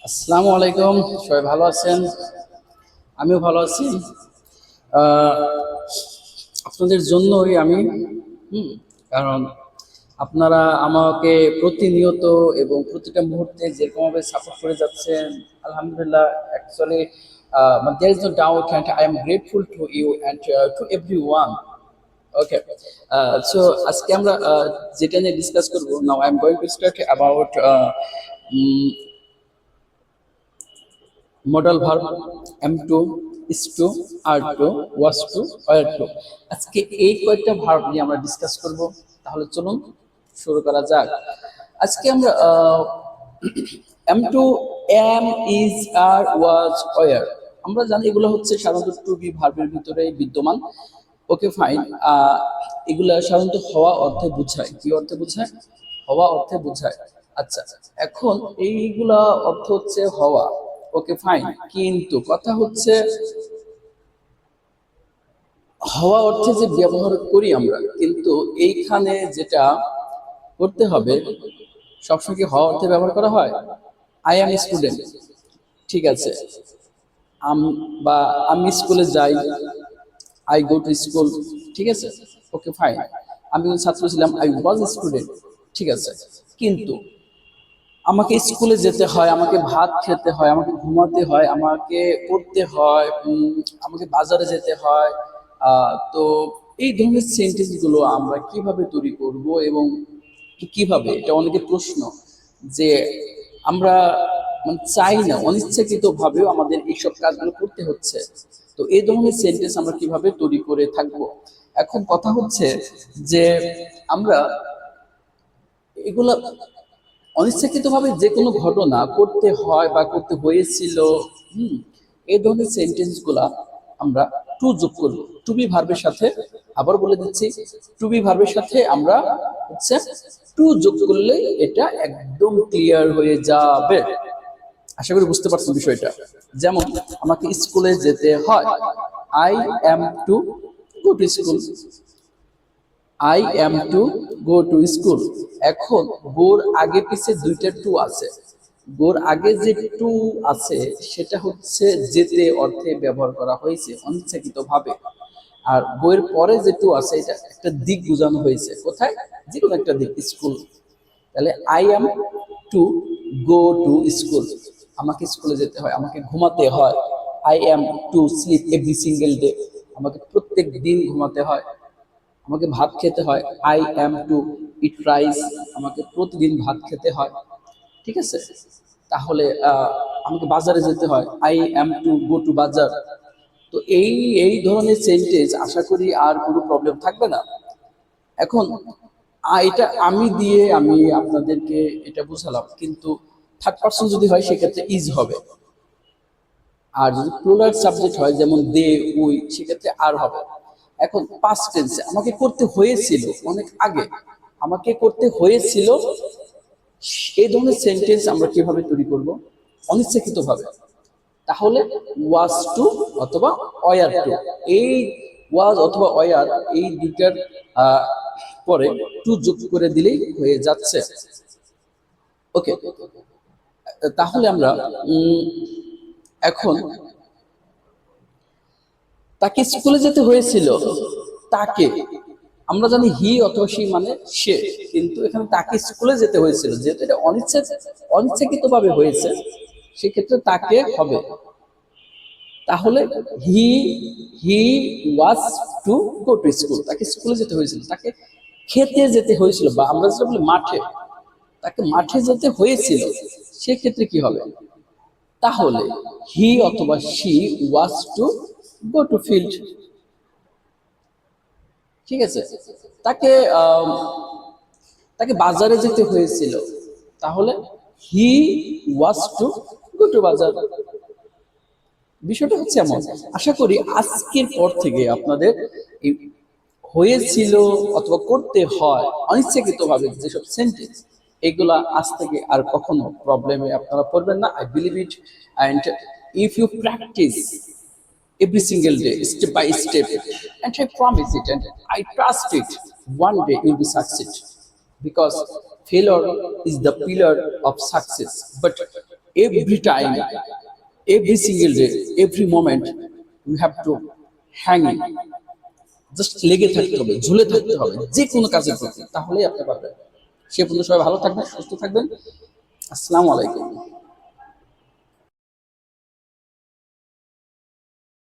আসসালামু আলাইকুম। সবাই ভালো আছেন? আমিও ভালো আছি। আহ, আপনাদের জন্যই আমি হুম কারণ আপনারা আমাকে প্রতিনিয়ত এবং প্রতিটা মুহূর্তে যেরকমভাবে সাপোর্ট করে যাচ্ছেন, আলহামদুলিল্লাহ। Actually there is no doubt and I am grateful to you and to everyone. Okay, so আজকে আমরা যেটা নিয়ে ডিসকাস করবো, now I am going to start about modal verb M2, is2, are2, was2, were2। আজকে এই কয়েকটা verb নিয়ে আমরা ডিসকাস করব। তাহলে চলুন শুরু করা যাক। আজকে আমরা M2, am, is, are, was, were, আমরা জানি এগুলো হচ্ছে সাধারণত টু বি ভার্বের ভিতরে বিদ্যমান। ওকে, ফাইন। এগুলা সাধারণত হওয়া অর্থে বোঝায়। কি অর্থে বোঝায়? হওয়া অর্থে বোঝায়। আচ্ছা, এখন এইগুলা অর্থ হচ্ছে হওয়া। ওকে, ফাইন। কিন্তু কথা হচ্ছে হওয়া অর্থে যে ব্যবহার করি আমরা, কিন্তু এইখানে যেটা করতে হবে, সবসময় কি হওয়া অর্থে ব্যবহার করা হয়? আই এম স্টুডেন্ট, ঠিক আছে, বা আমি স্কুলে যাই, আই গো টু স্কুল, ঠিক আছে, ওকে, ফাইন। আমি যখন ছাত্র ছিলাম, আই ওয়াজ স্টুডেন্ট, ঠিক আছে। কিন্তু আমাকে স্কুলে যেতে হয়, আমাকে ভাত খেতে হয়, আমাকে ঘুমাতে হয়, আমাকে পড়তে হয়, আমাকে বাজারে যেতে হয়। তো এই ধরনের সেন্টেন্স গুলো আমরা কিভাবে তৈরি করব এবং কিভাবে, এটা অনেকের প্রশ্ন, যে আমরা মানে চাই না, অনিচ্ছাকৃত ভাবেও আমাদের এইসব কাজগুলো করতে হচ্ছে। তো এই ধরনের সেন্টেন্স আমরা কিভাবে তৈরি করে থাকবো? এখন কথা হচ্ছে যে আমরা এগুলা অনিচ্ছাকৃতভাবে যে কোনো ঘটনা করতে হয় বা করতে হয়েছিল, হুম এই ধরনের সেন্টেন্স গুলা আমরা টু যোগ করব টু বি ভার্বের সাথে। আবার বলে দিচ্ছি, টু বি ভার্বের সাথে আমরা হচ্ছে টু যোগ করলে এটা একদম ক্লিয়ার হয়ে যাবে। আশা করি বুঝতে পারছেন বিষয়টা। যেমন আমাকে স্কুলে যেতে হয়, I am to go to school, I am to go to school. এখন গোর আগে পিছে দুইটা টু আছে। গোর আগে যে টু আছে সেটা হচ্ছে যেতে অর্থে ব্যবহার করা হয়েছে অনিচ্ছাকৃত ভাবে। আর বইয়ের পরে যে টু আছে এটা একটা দিক বোঝানো হয়েছে। কোথায়? যে কোনো একটা দিক, স্কুল। তাহলে I am to go to school, আমাকে স্কুলে যেতে হয়, আমাকে ঘুমাতে হয়। I am to sleep every single day, আমাকে প্রত্যেক দিন ঘুমাতে হয়। আমাকে ভাত খেতে হয়, I am to eat rice, আমাকে প্রতিদিন ভাত খেতে হয়, ঠিক আছে। তাহলে আমাকে বাজারে যেতে হয়, I am to go two বাজার। তো এই এই ধরনের সেন্টেন্স আশা করি আর কোনো প্রবলেম থাকবে না। এখন এটা আমি দিয়ে আমি আপনাদেরকে এটা বুঝালাম, কিন্তু থার্ড পার্সন যদি হয় সেক্ষেত্রে ইজ হবে। আর যদি প্লুরাল সাবজেক্ট হয় যেমন দে, উই, সেক্ষেত্রে আর হবে। এখন পাস্ট টেন্সে আমাকে করতে হয়েছিল, অনেক আগে আমাকে করতে হয়েছিল, এই ধরনের সেন্টেন্স আমরা কিভাবে তৈরি করব? অনিচ্ছাকৃত ভাবে। তাহলে ওয়াজ টু অথবা ওয়ার টু, এই ওয়াজ অথবা ওয়ার এই দুইটার পরে টু যোগ করে দিলেই হয়ে যাচ্ছে। ওকে, তাহলে আমরা এখন তাকে স্কুলে যেতে হয়েছিল, তাকে আমরা জানি হি অথবা সি মানে সে, কিন্তু এখানে তাকে স্কুলে যেতে হয়েছিল, যেহেতু এটা অনিচ্ছাকৃত ভাবে হয়েছে, সেক্ষেত্রে তাকে হবে। তাহলে হি হি ওয়াজ টু গো টু স্কুল, তাকে স্কুলে যেতে হয়েছিল, তাকে খেতে যেতে হয়েছিল, বা আমরা যেটা বলি মাঠে, তাকে মাঠে যেতে হয়েছিল, সেক্ষেত্রে কি হবে? তাহলে হি অথবা she was two go two field, ঠিক আছে। তাকে তাকে বাজারে যেতে হয়েছিল, তাহলে হি ওয়াজ টু গো টু বাজার। বিষয়টা হচ্ছে এমন। আশা করি আজকের পর থেকে আপনাদের এই হয়েছিল অথবা করতে হয় অনিচ্ছাকৃত ভাবে যেসব সেন্টেন্স, এগুলা আজ থেকে আর কখনো প্রবলেমে আপনারা পড়বেন না। I believe it, and if you practice every single day, step by step, and I promise it and I trust it, one day you'll be succeed, because failure is the pillar of success, but every time, every single day, every moment you have to hang in, just লেগে থাকতে হবে, ঝুলে থাকতে হবে যে কোনো কাজের প্রতি, তাহলেই আপনি পারবেন। সে পর্যন্ত সবাই ভালো থাকবেন, সুস্থ থাকবেন। আসসালামু আলাইকুম।